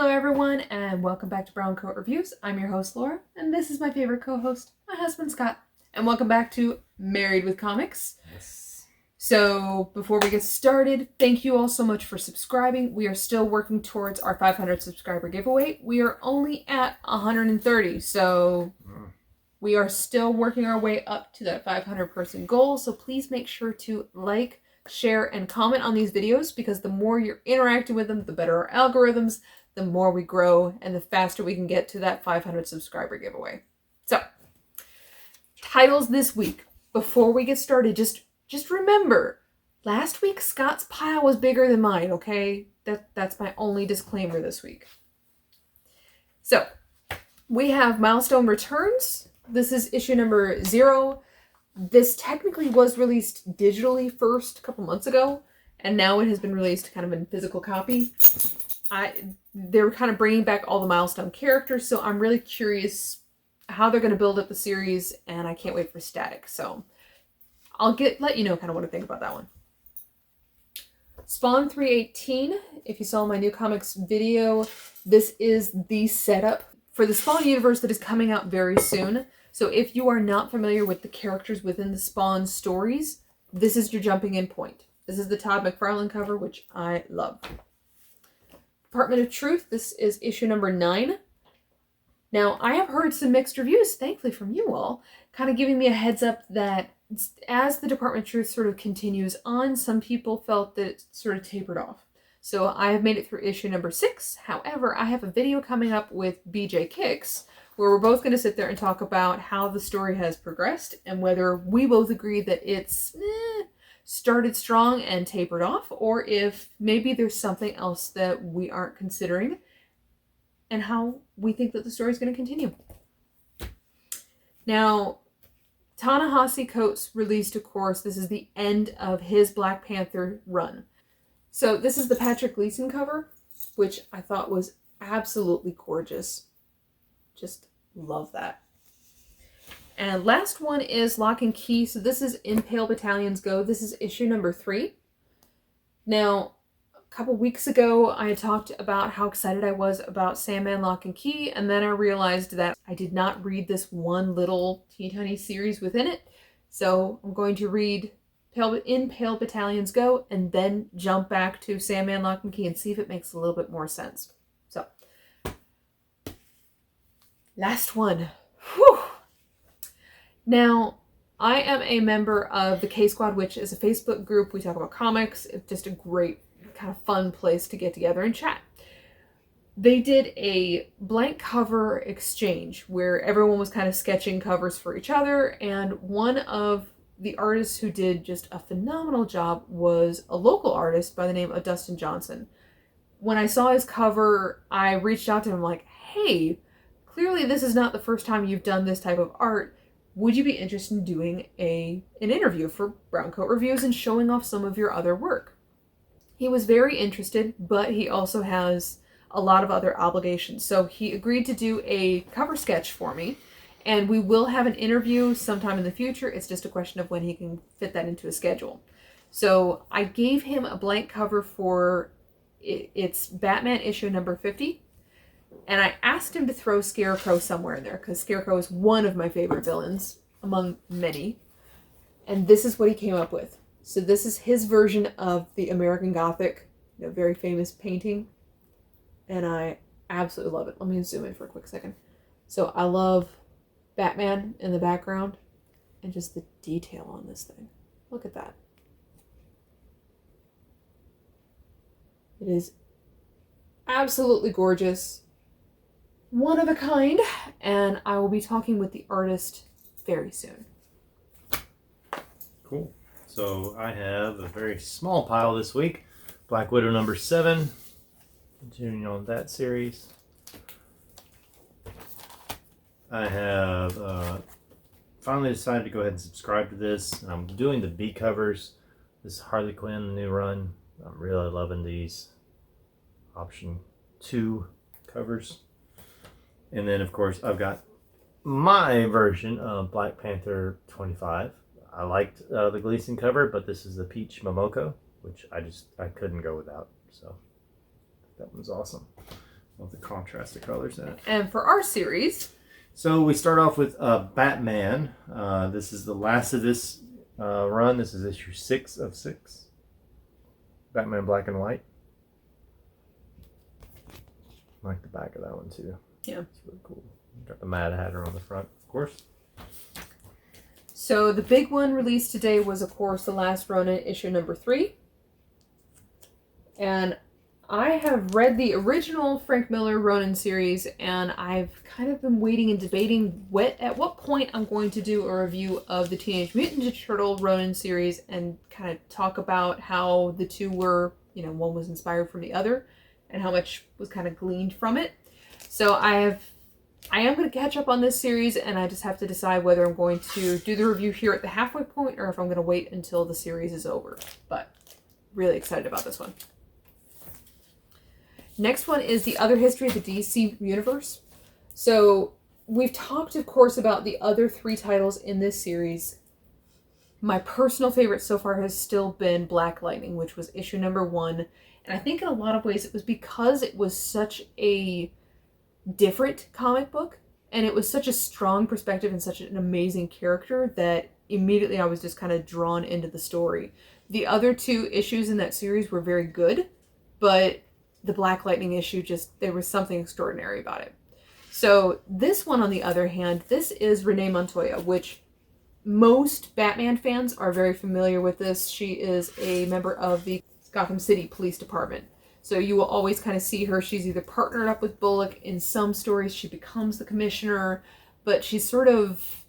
Hello everyone and welcome back to Brown Coat Reviews. I'm your host Laura and this is my favorite co-host, my husband Scott. And welcome back to Married with Comics. Yes. So before we get started, thank you all so much for subscribing. We are still working towards our 500 subscriber giveaway. We are only at 130, so we are still working our way up to that 500 person goal. So please make sure to like, share, and comment on these videos because the more you're interacting with them, the better our algorithms, the more we grow, and the faster we can get to that 500 subscriber giveaway. So, titles this week. Before we get started, just remember, last week Scott's pile was bigger than mine, okay? That's my only disclaimer this week. So, we have Milestone Returns. This is issue number 0. This technically was released digitally first a couple months ago, and now it has been released kind of in physical copy. They're kind of bringing back all the Milestone characters, so I'm really curious how they're going to build up the series, and I can't wait for Static. So I'll let you know kind of what I think about that one. Spawn 318, if you saw my new comics video, this is the setup for the Spawn universe that is coming out very soon. So if you are not familiar with the characters within the Spawn stories, this is your jumping in point. This is the Todd McFarlane cover, which I love. Department of Truth, this is issue number 9. Now, I have heard some mixed reviews, thankfully, from you all, kind of giving me a heads up that as the Department of Truth sort of continues on, some people felt that it sort of tapered off. So I have made it through issue number 6. However, I have a video coming up with BJ Kicks, where we're both going to sit there and talk about how the story has progressed and whether we both agree that it's started strong and tapered off, or if maybe there's something else that we aren't considering and how we think that the story is going to continue. Now, Ta-Nehisi Coates released, of course, this is the end of his Black Panther run. So this is the Patrick Gleason cover, which I thought was absolutely gorgeous. Just love that. And last one is Lock and Key. So this is In Pale Battalions Go. This is issue number 3. Now, a couple weeks ago, I had talked about how excited I was about Sandman Lock and Key, and then I realized that I did not read this one little teeny tiny series within it. So I'm going to read In Pale Battalions Go, and then jump back to Sandman Lock and Key and see if it makes a little bit more sense. So, last one. Whew. Now, I am a member of the K-Squad, which is a Facebook group. We talk about comics. It's just a great kind of fun place to get together and chat. They did a blank cover exchange where everyone was kind of sketching covers for each other, and one of the artists who did just a phenomenal job was a local artist by the name of Dustin Johnson. When I saw his cover, I reached out to him like, hey, clearly this is not the first time you've done this type of art. Would you be interested in doing an interview for Brown Coat Reviews and showing off some of your other work? He was very interested, but he also has a lot of other obligations. So he agreed to do a cover sketch for me, and we will have an interview sometime in the future. It's just a question of when he can fit that into a schedule. So I gave him a blank cover for it's Batman issue number 50. And I asked him to throw Scarecrow somewhere in there, because Scarecrow is one of my favorite villains, among many. And this is what he came up with. So this is his version of the American Gothic, very famous painting. And I absolutely love it. Let me zoom in for a quick second. So I love Batman in the background, and just the detail on this thing. Look at that. It is absolutely gorgeous. One of a kind, and I will be talking with the artist very soon. Cool. So I have a very small pile this week. Black Widow number 7. Continuing on that series. I have finally decided to go ahead and subscribe to this. And I'm doing the B covers. This is Harley Quinn, the new run. I'm really loving these option 2 covers. And then, of course, I've got my version of Black Panther 25. I liked the Gleason cover, but this is the Peach Momoko, which I couldn't go without. So that one's awesome. Love the contrast of colors in it. And for our series, so we start off with Batman. This is the last of this run. This is issue 6 of 6. Batman black and white. I like the back of that one too. Yeah. It's really cool. Got the Mad Hatter on the front, of course. So the big one released today was, of course, The Last Ronin, issue number 3. And I have read the original Frank Miller Ronin series, and I've kind of been waiting and debating at what point I'm going to do a review of the Teenage Mutant Ninja Turtle Ronin series and kind of talk about how the two were, one was inspired from the other and how much was kind of gleaned from it. So I am going to catch up on this series, and I just have to decide whether I'm going to do the review here at the halfway point or if I'm going to wait until the series is over. But really excited about this one. Next one is the other history of the DC universe. So we've talked, of course, about the other 3 titles in this series. My personal favorite so far has still been Black Lightning, which was issue number 1. And I think in a lot of ways it was because it was such a different comic book, and it was such a strong perspective and such an amazing character that immediately I was just kind of drawn into the story. The other 2 issues in that series were very good, but the Black Lightning issue, there was something extraordinary about it. So this one, on the other hand, this is Renee Montoya, which most Batman fans are very familiar with this. She is a member of the Gotham City Police Department. So you will always kind of see her. She's either partnered up with Bullock. In some stories, she becomes the commissioner, but she's sort of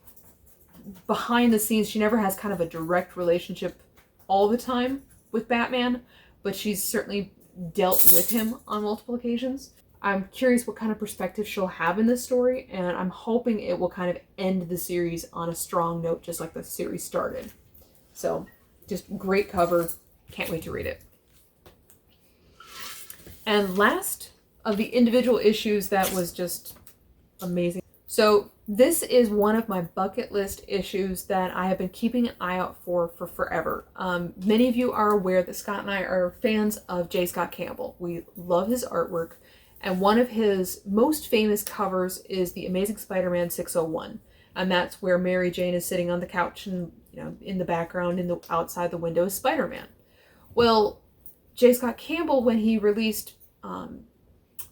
behind the scenes. She never has kind of a direct relationship all the time with Batman, but she's certainly dealt with him on multiple occasions. I'm curious what kind of perspective she'll have in this story, and I'm hoping it will kind of end the series on a strong note, just like the series started. So, just great cover. Can't wait to read it. And last of the individual issues that was just amazing. So this is one of my bucket list issues that I have been keeping an eye out for forever. Many of you are aware that Scott and I are fans of J. Scott Campbell. We love his artwork. And one of his most famous covers is the Amazing Spider-Man 601. And that's where Mary Jane is sitting on the couch, and in the background, outside the window is Spider-Man. Well, J. Scott Campbell, when he released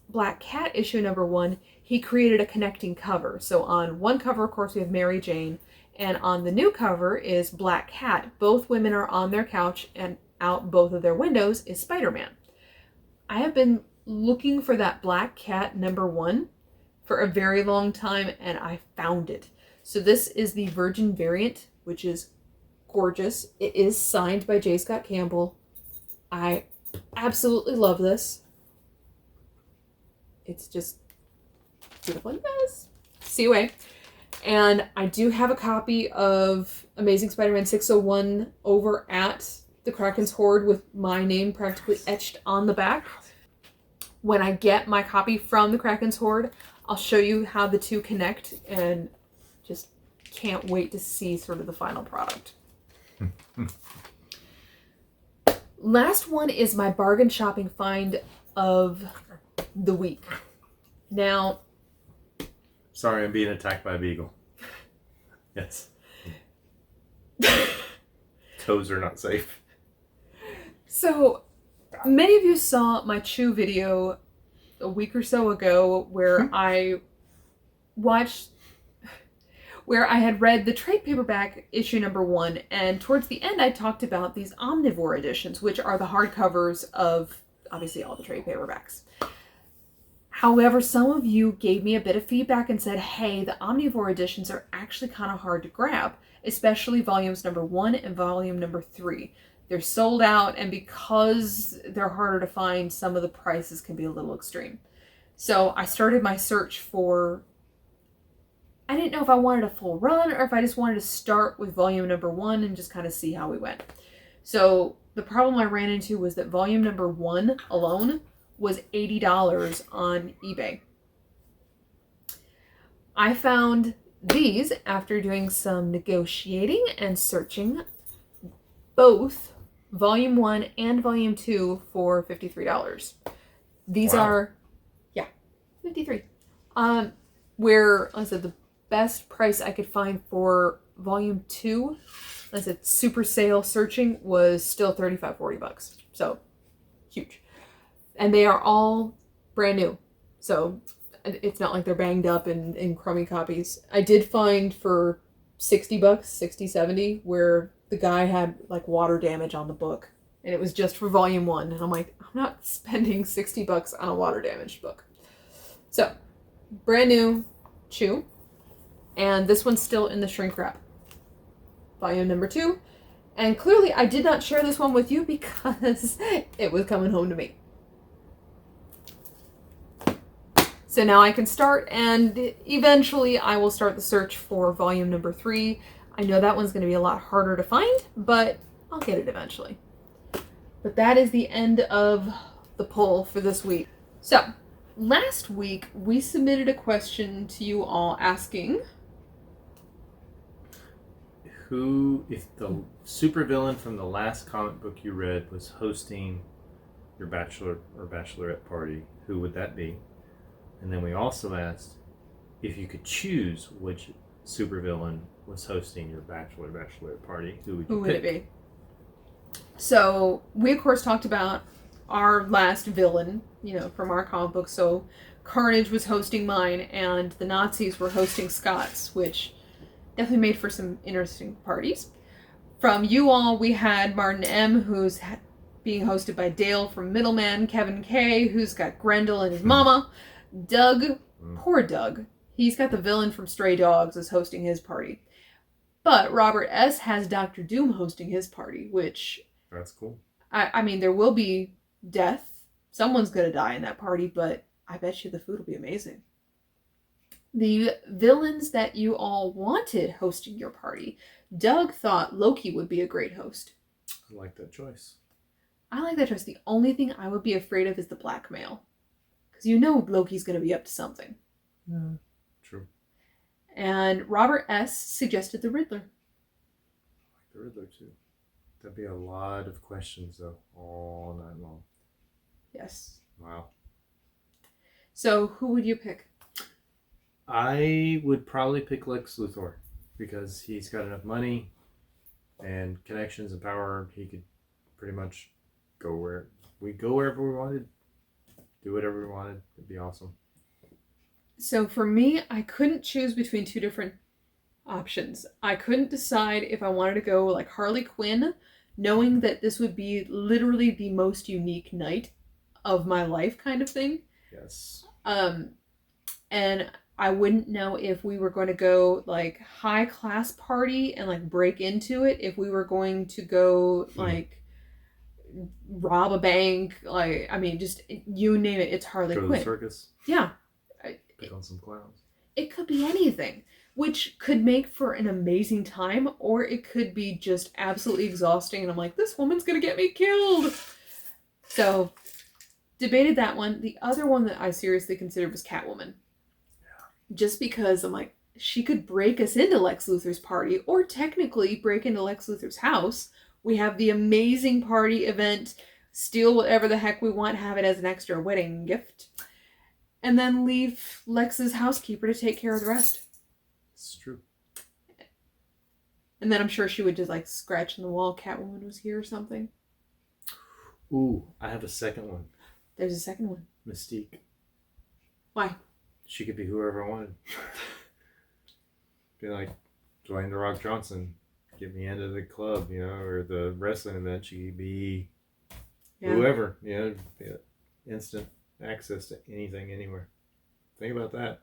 Black Cat issue number 1, he created a connecting cover. So on one cover, of course, we have Mary Jane, and on the new cover is Black Cat. Both women are on their couch, and out both of their windows is Spider-Man. I have been looking for that Black Cat number 1 for a very long time, and I found it. So this is the Virgin variant, which is gorgeous. It is signed by J. Scott Campbell. I absolutely love this. It's just beautiful. Yes. COA. And I do have a copy of Amazing Spider-Man 601 over at the Kraken's Horde with my name practically etched on the back. When I get my copy from the Kraken's Horde, I'll show you how the two connect, and just can't wait to see sort of the final product. Last one is my bargain shopping find of the week. Now, sorry, I'm being attacked by a beagle. Yes. Toes are not safe. So, many of you saw my Chew video a week or so ago where I had read the trade paperback issue number 1, and towards the end I talked about these omnivore editions, which are the hardcovers of obviously all the trade paperbacks. However, some of you gave me a bit of feedback and said, hey, the omnivore editions are actually kind of hard to grab, especially volumes number 1 and volume number 3. They're sold out, and because they're harder to find, some of the prices can be a little extreme. So I started my search for, I didn't know if I wanted a full run or if I just wanted to start with volume number 1 and just kind of see how we went. So the problem I ran into was that volume number 1 alone was $80 on eBay. I found these after doing some negotiating and searching, both volume 1 and volume 2 for $53. These Wow. are, yeah, $53. Where I said the best price I could find for volume 2, I said super sale searching, was still $35-40. So huge. And they are all brand new. So it's not like they're banged up in crummy copies. I did find for $60, $60-70, where the guy had like water damage on the book. And it was just for volume 1. And I'm like, I'm not spending $60 on a water damaged book. So, brand new Chew. And this one's still in the shrink wrap. Volume number 2. And clearly I did not share this one with you because it was coming home to me. So now I can start, and eventually I will start the search for volume number 3. I know that one's going to be a lot harder to find, but I'll get it eventually. But that is the end of the poll for this week. So, last week we submitted a question to you all asking, who, if the supervillain from the last comic book you read was hosting your bachelor or bachelorette party, who would that be? And then we also asked if you could choose which supervillain was hosting your bachelor or bachelorette party, who would you pick? it be? So, we of course talked about our last villain, from our comic book. So, Carnage was hosting mine, and the Nazis were hosting Scott's, which definitely made for some interesting parties. From you all, we had Martin M., who's being hosted by Dale from Middleman, Kevin K., who's got Grendel and his mama, Doug, poor Doug, he's got the villain from Stray Dogs as hosting his party. But Robert S. has Dr. Doom hosting his party, which... That's cool. I mean, there will be death. Someone's going to die in that party, but I bet you the food will be amazing. The villains that you all wanted hosting your party, Doug thought Loki would be a great host. I like that choice. I like that choice. The only thing I would be afraid of is the blackmail. Because Loki's going to be up to something. Yeah, true. And Robert S. suggested the Riddler. I like the Riddler too. That'd be a lot of questions though, all night long. Yes. Wow. So who would you pick? I would probably pick Lex Luthor because he's got enough money and connections and power. He could pretty much go wherever we wanted, do whatever we wanted. It'd be awesome. So for me, I couldn't choose between two different options. I couldn't decide if I wanted to go like Harley Quinn, knowing that this would be literally the most unique night of my life kind of thing. Yes. And I wouldn't know if we were going to go like high class party and like break into it, if we were going to go like rob a bank, like, I mean, just you name it, it's Harley Quinn. Go to the circus. Yeah. Pick on some clowns. It could be anything, which could make for an amazing time, or it could be just absolutely exhausting and I'm like, this woman's gonna get me killed. So, debated that one. The other one that I seriously considered was Catwoman. Yeah. Just because I'm like, she could break us into Lex Luthor's party, or technically break into Lex Luthor's house. We have the amazing party event, steal whatever the heck we want, have it as an extra wedding gift, and then leave Lex's housekeeper to take care of the rest. It's true. And then I'm sure she would just like scratch on the wall, Catwoman was here or something. Ooh, I have a second one. There's a second one. Mystique. Why? She could be whoever I wanted. Be like Dwayne "The Rock" Johnson. Get me into the club, or the wrestling event. She could be whoever, instant access to anything, anywhere. Think about that.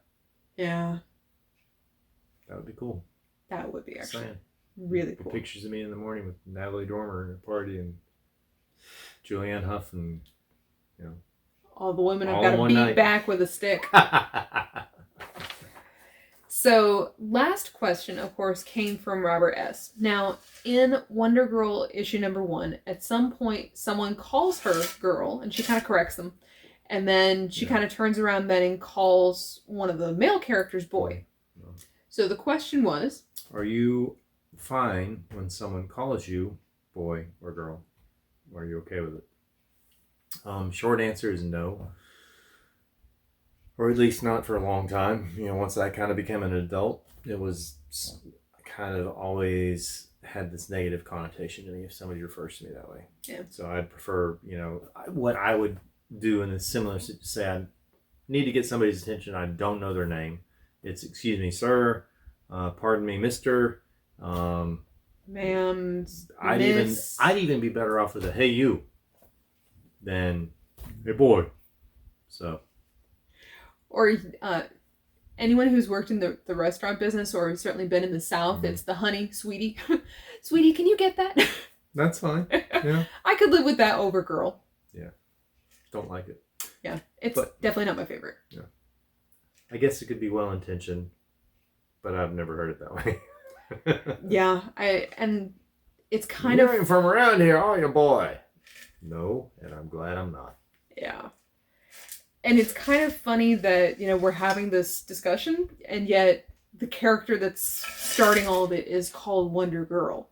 Yeah. That would be cool. That would be actually really cool. Pictures of me in the morning with Natalie Dormer at a party and Julianne Hough and, all the women I've got to beat back with a stick. So, last question, of course, came from Robert S. Now, in Wonder Girl issue number 1, at some point, someone calls her girl, and she kind of corrects them. And then she kind of turns around then and calls one of the male characters boy. No. So the question was... Are you fine when someone calls you boy or girl? Are you okay with it? Short answer is no. Or at least not for a long time. Once I kind of became an adult, it was kind of always had this negative connotation to me if somebody refers to me that way. Yeah. So I'd prefer, what I would do in a similar, say I need to get somebody's attention. I don't know their name. It's, excuse me, sir, pardon me, mister, ma'am, I'd miss. even be better off with a hey you than hey boy. So. Or anyone who's worked in the restaurant business or certainly been in the South, it's the honey, sweetie. Sweetie, can you get that? That's fine. Yeah. I could live with that over girl. Yeah. Don't like it. Yeah. It's definitely not my favorite. Yeah. I guess it could be well intentioned, but I've never heard it that way. Yeah. And it's kind of. You ain't from around here, are you, boy? No, and I'm glad I'm not. Yeah. And it's kind of funny that, we're having this discussion, and yet the character that's starting all of it is called Wonder Girl.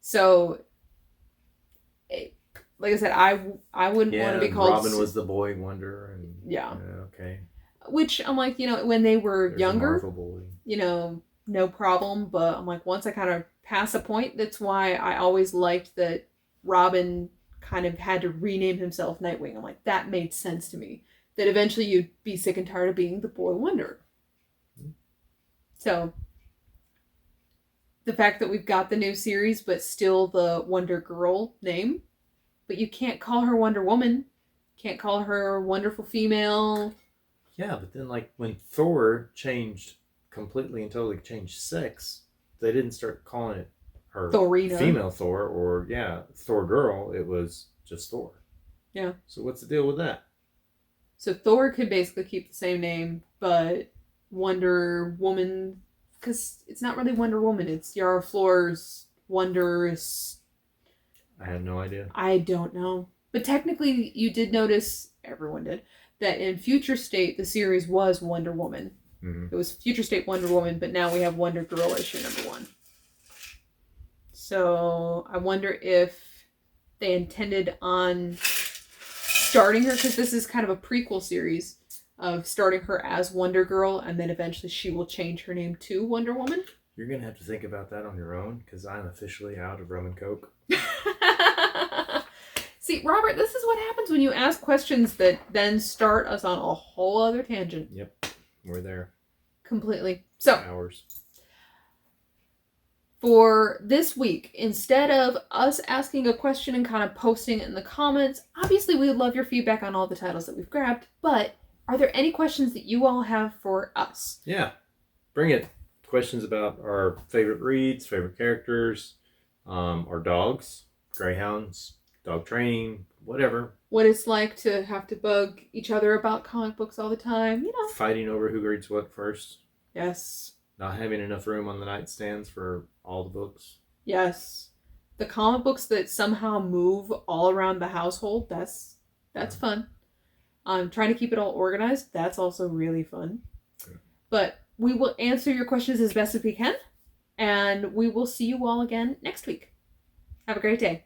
So, like I said, I wouldn't want to be called... Robin was the boy wonder. And, yeah. Okay. Which, I'm like, when they were There's younger, a Marvel boy. No problem. But I'm like, once I kind of pass a point, that's why I always liked that Robin kind of had to rename himself Nightwing. I'm like, that made sense to me. That eventually you'd be sick and tired of being the boy wonder. So, the fact that we've got the new series, but still the Wonder Girl name, but you can't call her Wonder Woman, can't call her Wonderful Female. Yeah, but then like when Thor changed completely and totally changed sex, they didn't start calling it her Thorina. Female Thor or Thor Girl. It was just Thor. Yeah. So what's the deal with that? So Thor could basically keep the same name, but Wonder Woman, because it's not really Wonder Woman, it's Yara Flor's Wondrous. I had no idea. I don't know. But technically, you did notice, everyone did, that in Future State, the series was Wonder Woman. Mm-hmm. It was Future State Wonder Woman, but now we have Wonder Girl issue #1. So I wonder if they intended on starting her, because this is kind of a prequel series of starting her as Wonder Girl, and then eventually she will change her name to Wonder Woman. You're going to have to think about that on your own, because I'm officially out of rum and coke. See, Robert, this is what happens when you ask questions that then start us on a whole other tangent. Yep, we're there. Completely. So, hours. For this week, instead of us asking a question and kind of posting it in the comments, obviously we would love your feedback on all the titles that we've grabbed, but are there any questions that you all have for us? Yeah, bring it. Questions about our favorite reads, favorite characters, our dogs, greyhounds, dog training, whatever. What it's like to have to bug each other about comic books all the time, Fighting over who reads what first. Yes. Not having enough room on the nightstands for all the books. Yes. The comic books that somehow move all around the household, that's fun. Trying to keep it all organized, that's also really fun. Yeah. But we will answer your questions as best as we can, and we will see you all again next week. Have a great day.